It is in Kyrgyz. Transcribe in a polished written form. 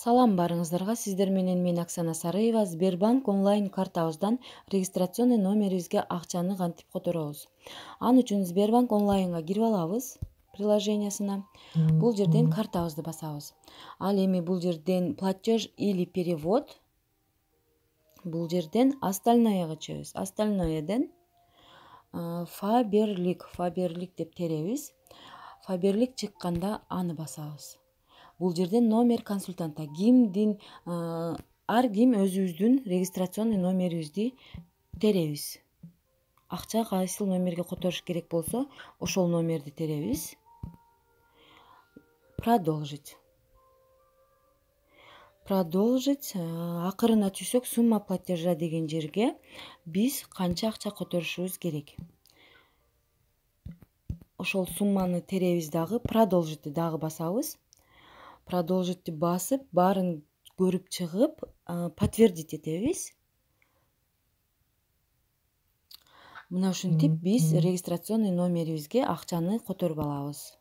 Салам барыңыздарга, сиздер менен мен Оксана Сарыева. Сбербанк онлайн картабыздан регистрационный номерибизге акчаны кантип которобуз? Ал үчүн Сбербанк онлайнга кирип алабыз приложениясына. Бул жерден картабызды басабыз. Ал эми бул жерден платеж или перевод. Бул жерден остальнояга чөбүз. Остальноеден Фаберлик деп теребиз. Фаберлик чыкканда аны басабыз. Бул жерден номер консультанта ар ким өзүбүздүн регистрационный номерибизди теребиз. Акча кайсыл номерге которуш керек болсо, ошол номерди теребиз. Продолжить. Акырына түшсөк, сумма платежа деген жерге биз канча акча которушубуз керек. Ошол сумманы теребиз дагы, продолжитти дагы басабыз. Продолжитти басып, баарын көрүп чыгып, подтвердить этебиз. Мына ушинтип биз регистрационный номерибизге акчаны которуп алабыз.